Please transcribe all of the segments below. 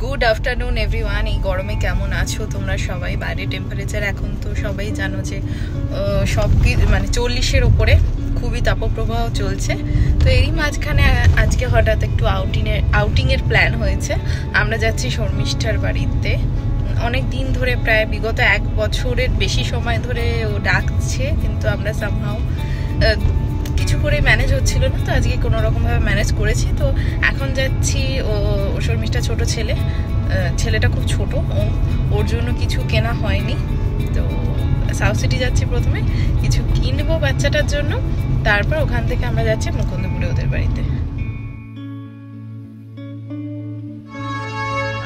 Good afternoon everyone. এই গরমে কেমন আছো তোমরা সবাই? বাইরে টেম্পারেচার এখন তো সবাই জানো যে সব মানে 40-এর ওপরে, খুবই তাপপ্রবাহ চলছে। তো এরই মাঝখানে আজকে হঠাৎ একটু আউটিংয়ের প্ল্যান হয়েছে। আমরা যাচ্ছি শর্মিষ্ঠার বাড়িতে। অনেক দিন ধরে, প্রায় বিগত 1 বছরের বেশি সময় ধরে ও ডাকছে, কিন্তু আমরা সামহাও কিছু করে ম্যানেজ হচ্ছিল না। তো আজকে কোনো রকমভাবে ম্যানেজ করেছি। তো এখন যাচ্ছি। শর্মিষ্ঠা ছোট ছেলেটা খুব ছোট, ওর জন্য কিছু কেনা হয়নি। তো সাউথ সিটি যাচ্ছি, প্রথমে কিছু কিনবো বাচ্চাটার জন্য, তারপর ওখান থেকে আমরা যাচ্ছি মুকুন্দপুরে ওদের বাড়িতে।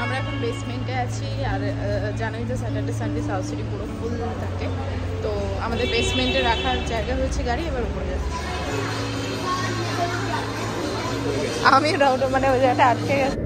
আমরা এখন বেসমেন্টে আছি, আর জানোই তো স্যাটারডে সানডে সাউথ সিটি পুরো ফুল থাকে। তো আমাদের বেসমেন্টে রাখার জায়গা হয়েছে গাড়ি, এবার উপরে যাচ্ছি। আমি রাউটা মানে ওই জায়গাটা আটকে গেছে।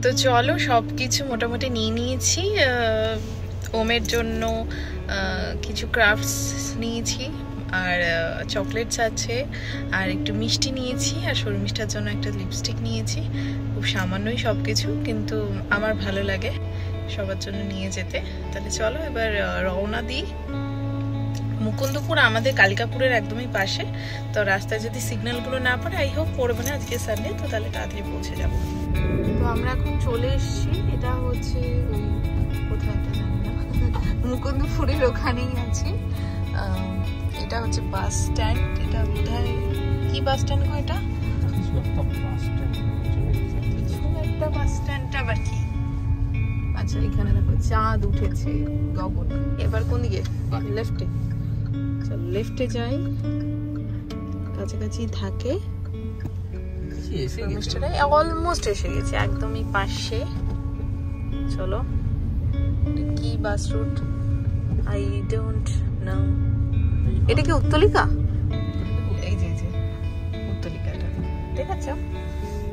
তো চলো, সব কিছু মোটামুটি নিয়ে নিয়েছি। ওমের জন্য কিছু ক্রাফটস নিয়েছি, আর চকলেটস আছে, আর একটু মিষ্টি নিয়েছি, আর শর্মিষ্ঠার জন্য একটা লিপস্টিক নিয়েছি। খুব সামান্যই সব কিছু, কিন্তু আমার ভালো লাগে সবার জন্য নিয়ে যেতে। তাহলে চলো এবার রওনা দিই। মুকুন্দপুর আমাদের কালিকাপুরের একদমই পাশে। তো রাস্তায় যদি সিগন্যালগুলো না পড়ে, আই হোপ পড়বে না, আজকে সানডে, তো তাহলে তাড়াতাড়ি পৌঁছে যাবো। তো আমরা এখন চলে এসেছি। এটা হচ্ছে ওই কোথায় জানি না, মুকুন্দপুরের ওখানেই আছি। এটা হচ্ছে বাস স্ট্যান্ড। এটা বোধহয় কি বাস স্ট্যান্ড গো? এটা একটা বাস স্ট্যান্ডটা আবার কি? আচ্ছা, এখানে দেখো চাঁদ উঠেছে গগন। এবার কোন দিকে? লেফটে। চলো লেফটে যাই, কাছাকাছি থাকে। অলমোস্ট এসে গেছে, একদমই পাশে। চলো, কি bus route? I don't know. এটা কি উত্তোলিকা? এই যে উত্তোলিকাটা ঠিক আছে।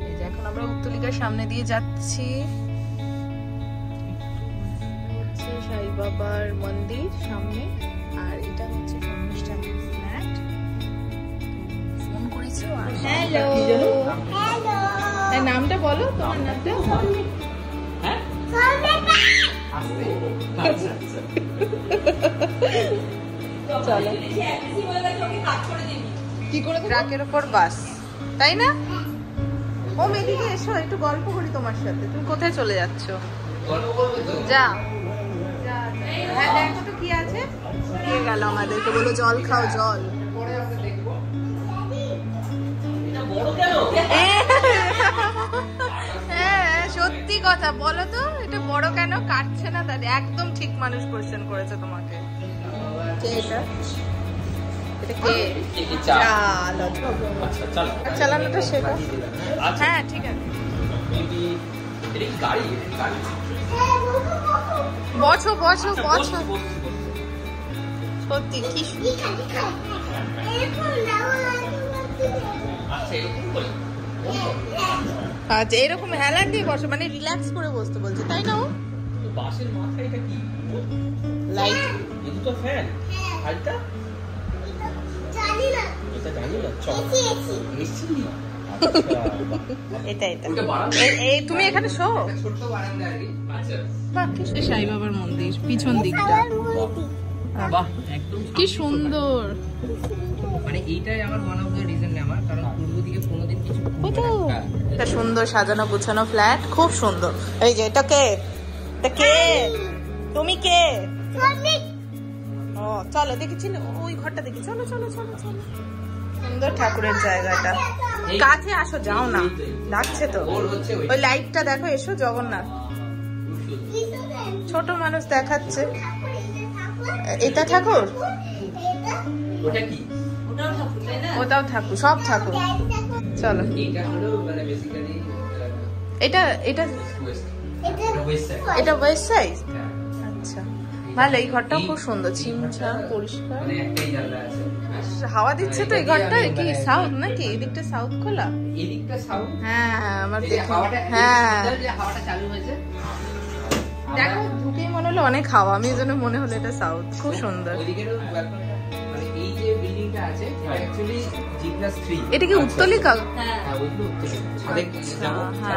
এই যে এখন আমরা উত্তোলিকার সামনে দিয়ে যাচ্ছি। হচ্ছে সাই বাবার মন্দির সামনে, আর এটা হচ্ছে শর্মিষ্ঠার ফ্ল্যাট। ফোন করেছি। হ্যালো, নামটা বলো, তোমার নামটা। চলো, কি করে ট্রাকের উপর বাস, তাই না? ও এদিকে এসো, একটু গল্প করি তোমার সাথে। তুমি কোথায় চলে যাচ্ছ? যা, হ্যাঁ দেখো তো কি আছে। দিয়ে গেল আমাদেরকে, বলো জল খাও, জল। হ্যাঁ সত্যি কথা বলো তো, এটা বড় কেন কাটছে না? তাহলে একদম ঠিক মানুষ কোয়েশ্চেন করেছে তোমাকে। কে এটা? এটা কে? চালানোটা শেখো। হ্যাঁ ঠিক আছে, বসো বসো বসো। সত্যি কি আচ্ছা, এরকম হেলান দিয়ে বসো, মানে রিল্যাক্স করে বসতে বলছে, তাই না? বাসের মাথায় এটা কি লাইট? এই দুটো ফ্যান। আইটা জানি না, এটা জানি না। চল নিশ্চয়ই এটা এই তুমি এখানে শো। ছোট বারান্দা আর কি। আচ্ছা, বাহ, কি সাই বাবার মন্দির পিছন দিকটা। বাহ, একদম কি সুন্দর। মানে এইটাই আমার ওয়ান অফ দ্য রিজন আমার, কারণ পূর্ব দিকে কোনোদিন কিছু এটা সুন্দর সাজানো গুছানো ফ্ল্যাট, খুব সুন্দর। এই যে এটা কে? এটা কে? তুমি কে? ও চলো, দেখেছি ওই ঘরটা দেখি। চলো চলো চলো চলো, সুন্দর ঠাকুরের জায়গাটা। কাছে আসো, যাও না, ডাকছে তো। ওই লাইটটা দেখো, এসো। জগন্নাথ ছোট মানুষ দেখাচ্ছে। এটা ঠাকুর, ওটাও ঠাকুর, সব ঠাকুর। চলো, এটা এটা এটা ওয়েস্ট সাইড। আচ্ছা, ভালো। এই ঘরটাও খুব সুন্দর, ছিমছাম পরিষ্কার, হাওয়া দিচ্ছে তো। এই ঘরটা কি সাউথ নাকি? এদিকটা সাউথ খোলা, এদিকটা সাউথ। হ্যাঁ আমার দেখো, হ্যাঁ হাওয়াটা চালু হয়েছে। দেখো ঢুকেই মনে হলো অনেক হাওয়া, আমি এজন্য মনে হলো এটা সাউথ। খুব সুন্দর। এটা কি উত্তলিকা?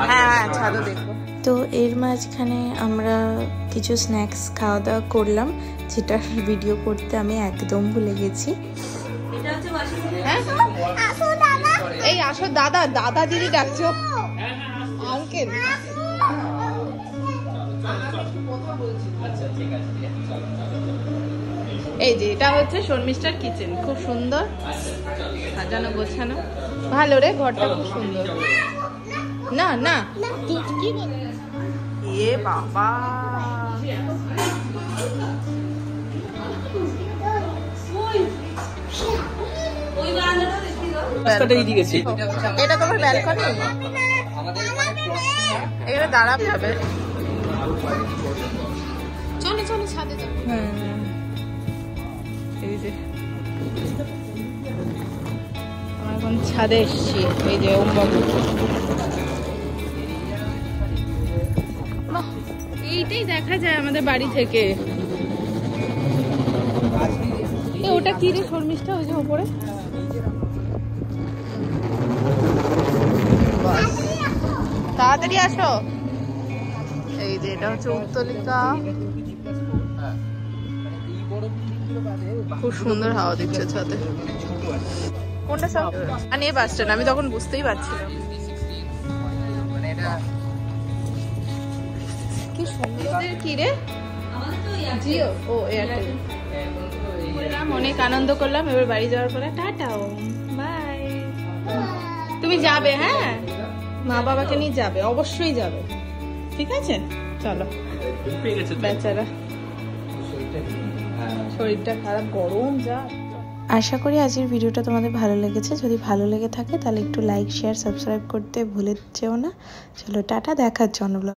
হ্যাঁ ছাদও দেখবো। তো এর মাঝখানে আমরা কিছু স্ন্যাক্স খাওয়া দাওয়া করলাম, যেটার ভিডিও করতে আমি একদম ভুলে গেছি। এই আসো দাদা, দাদা দিদি ডাকছো, আঙ্কেল। এই যে এটা হচ্ছে শর্মিষ্ঠার কিচেন, খুব সুন্দর সাজানো গোছানো, ভালো রে ঘরটা, খুব সুন্দর। না না তুই কি বল, এ বাবা এটা তোমার ব্যালকনি? এখানে দাঁড়াতে হবে। চলো চলো ছাদে যাবো। এই যে আমরা এখন ছাদে এসছি। এই যে ওম বাবু, এইটাই দেখা যায় আমাদের বাড়ি থেকে। ওটা কি রে শর্মিষ্ঠা, ওই যে ওপরে? তাড়াতাড়ি আসো। এই যে এটা হচ্ছে উত্তলিকা, খুব সুন্দর হাওয়া দিচ্ছে ছাদে। কোনটা সব আনিয়ে বাস স্ট্যান্ড, আমি তখন বুঝতেই পারছিলাম। কি সুন্দর, কি রে জিও, ও এয়ারটেল। অনেক আনন্দ করলাম। এবার বাড়ি যাওয়ার পরে টাটা, বাই। তুমি যাবে? হ্যাঁ, মা বাবাকে নিয়ে যাবে, অবশ্যই যাবে, ঠিক আছে? চলো। বেচারা শরীরটা খারাপ, গরম যা। আশা করি আজকের ভিডিওটা তোমাদের ভালো লেগেছে। যদি ভালো লেগে থাকে তাহলে একটু লাইক, শেয়ার, সাবস্ক্রাইব করতে ভুলে যেও না। চলো টাটা, দেখা হচ্ছে অন্য ব্লগে।